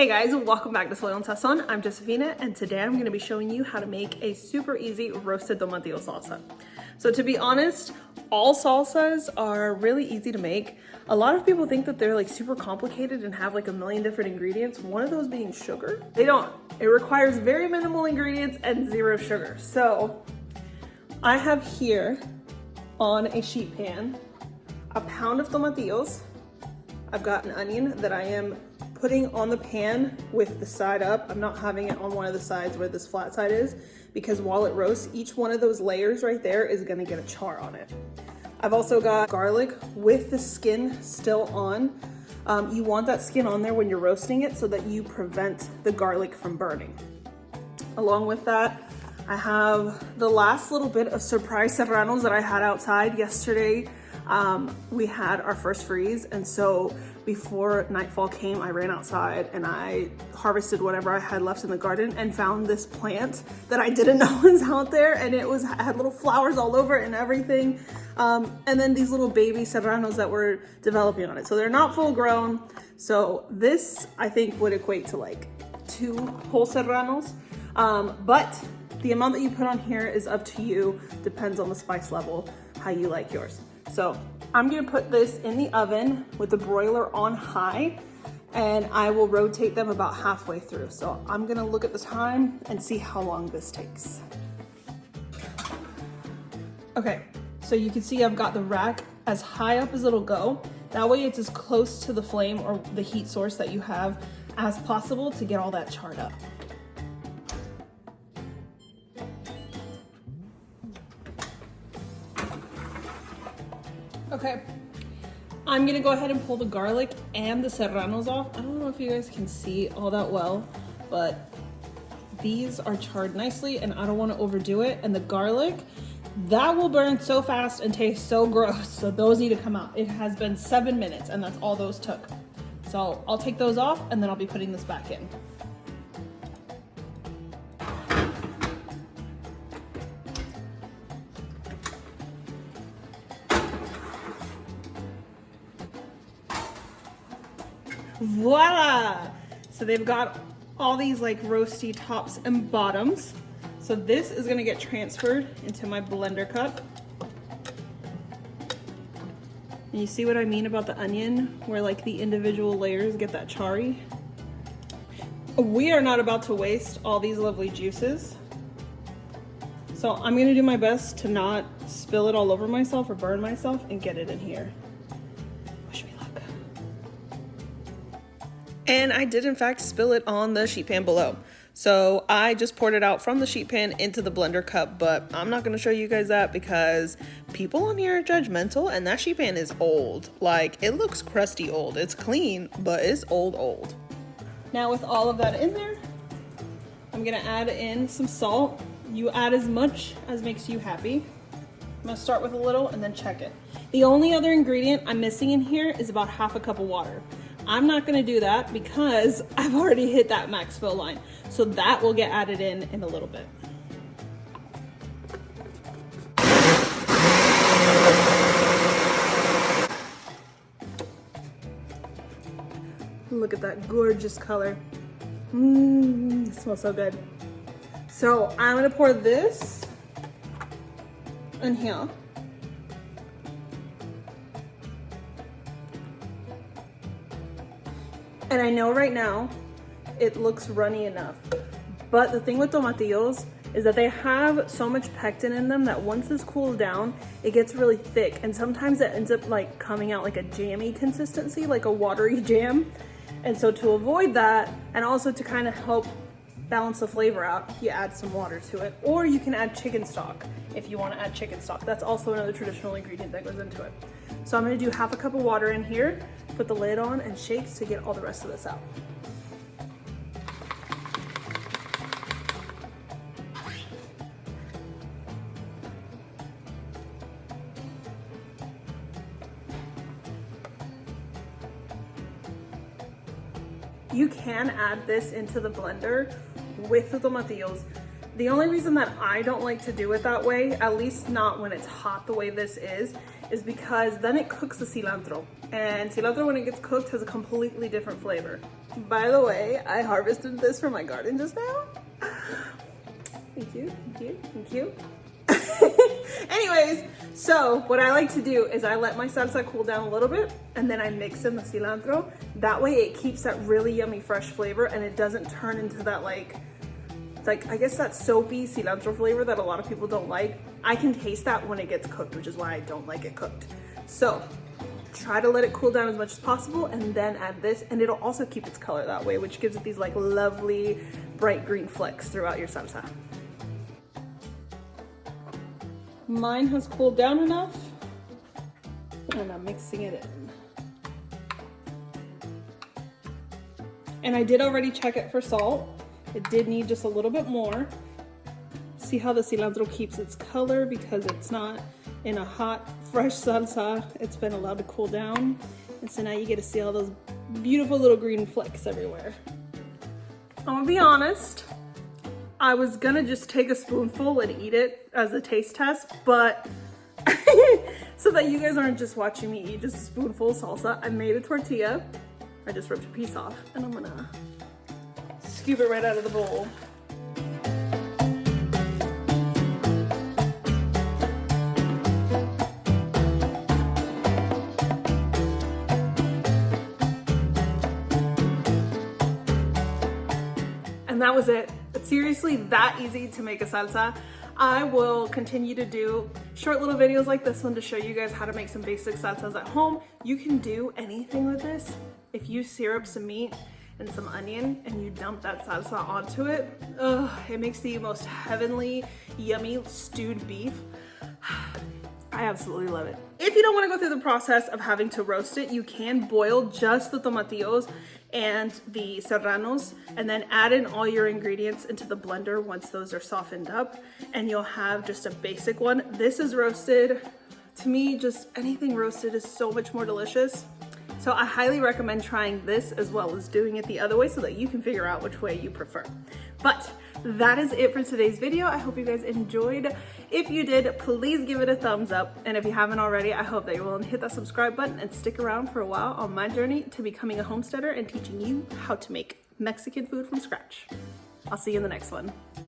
Hey guys, welcome back to Soil Sazón. I'm Josefina, and today I'm going to be showing you how to make a super easy roasted tomatillo salsa. So to be honest, all salsas are really easy to make. A lot of people think that they're like super complicated and have like a million different ingredients, one of those being sugar. They don't. It requires very minimal ingredients and zero sugar. So I have here on a sheet pan a pound of tomatillos. I've got an onion that I am putting on the pan with the side up. I'm not having it on one of the sides where this flat side is, because while it roasts, each one of those layers right there is gonna get a char on it. I've also got garlic with the skin still on. You want that skin on there when you're roasting it so that you prevent the garlic from burning. Along with that, I have the last little bit of surprise serranos that I had outside yesterday. We had our first freeze, and so before nightfall came, I ran outside and I harvested whatever I had left in the garden and found this plant that I didn't know was out there, and it had little flowers all over it and everything. And then these little baby serranos that were developing on it. So they're not full grown. So this, I think, would equate to like 2 whole serranos. But the amount that you put on here is up to you, depends on the spice level, how you like yours. So I'm gonna put this in the oven with the broiler on high, and I will rotate them about halfway through. So I'm gonna look at the time and see how long this takes. Okay, so you can see I've got the rack as high up as it'll go. That way it's as close to the flame or the heat source that you have as possible to get all that charred up. Okay, I'm gonna go ahead and pull the garlic and the serranos off. I don't know if you guys can see all that well, but these are charred nicely and I don't wanna overdo it. And the garlic, that will burn so fast and taste so gross. So those need to come out. It has been 7 minutes and that's all those took. So I'll take those off and then I'll be putting this back in. Voila! So they've got all these like roasty tops and bottoms. So this is gonna get transferred into my blender cup. And you see what I mean about the onion, where like the individual layers get that charry? We are not about to waste all these lovely juices. So I'm gonna do my best to not spill it all over myself or burn myself and get it in here. And I did in fact spill it on the sheet pan below. So I just poured it out from the sheet pan into the blender cup, but I'm not gonna show you guys that because people on here are judgmental, and that sheet pan is old. Like, it looks crusty old. It's clean, but it's old. Now with all of that in there, I'm gonna add in some salt. You add as much as makes you happy. I'm gonna start with a little and then check it. The only other ingredient I'm missing in here is about half a cup of water. I'm not gonna do that because I've already hit that max fill line. So that will get added in a little bit. Look at that gorgeous color. It smells so good. So I'm gonna pour this in here. And I know right now it looks runny enough, but the thing with tomatillos is that they have so much pectin in them that once this cools down, it gets really thick, and sometimes it ends up like coming out like a jammy consistency, like a watery jam. And so to avoid that, and also to kind of help balance the flavor out, you add some water to it, or you can add chicken stock if you want to add chicken stock. That's also another traditional ingredient that goes into it. So I'm going to do half a cup of water in here, put the lid on and shake to get all the rest of this out. You can add this into the blender with the tomatillos. The only reason that I don't like to do it that way, at least not when it's hot the way this is because then it cooks the cilantro. And cilantro, when it gets cooked, has a completely different flavor. By the way, I harvested this from my garden just now. Thank you, thank you, thank you. Anyways, so what I like to do is I let my salsa cool down a little bit and then I mix in the cilantro. That way it keeps that really yummy fresh flavor and it doesn't turn into that like I guess that soapy cilantro flavor that a lot of people don't like. I can taste that when it gets cooked, which is why I don't like it cooked. So try to let it cool down as much as possible and then add this, and it'll also keep its color that way, which gives it these like lovely bright green flecks throughout your salsa. Mine has cooled down enough and I'm mixing it in. And I did already check it for salt. It did need just a little bit more. See how the cilantro keeps its color because it's not in a hot, fresh salsa. It's been allowed to cool down. And so now you get to see all those beautiful little green flecks everywhere. I'm gonna be honest, I was gonna just take a spoonful and eat it as a taste test, but so that you guys aren't just watching me eat just a spoonful of salsa, I made a tortilla. I just ripped a piece off and I'm gonna scoop it right out of the bowl. And that was it. It's seriously that easy to make a salsa. I will continue to do short little videos like this one to show you guys how to make some basic salsas at home. You can do anything with this. If you syrup some meat and some onion and you dump that salsa onto it, it makes the most heavenly, yummy stewed beef. I absolutely love it. If you don't want to go through the process of having to roast it, you can boil just the tomatillos and the serranos and then add in all your ingredients into the blender once those are softened up and you'll have just a basic one. This is roasted. To me, just anything roasted is so much more delicious. So I highly recommend trying this as well as doing it the other way so that you can figure out which way you prefer. But that is it for today's video. I hope you guys enjoyed. If you did, please give it a thumbs up. And if you haven't already, I hope that you're willing to hit that subscribe button and stick around for a while on my journey to becoming a homesteader and teaching you how to make Mexican food from scratch. I'll see you in the next one.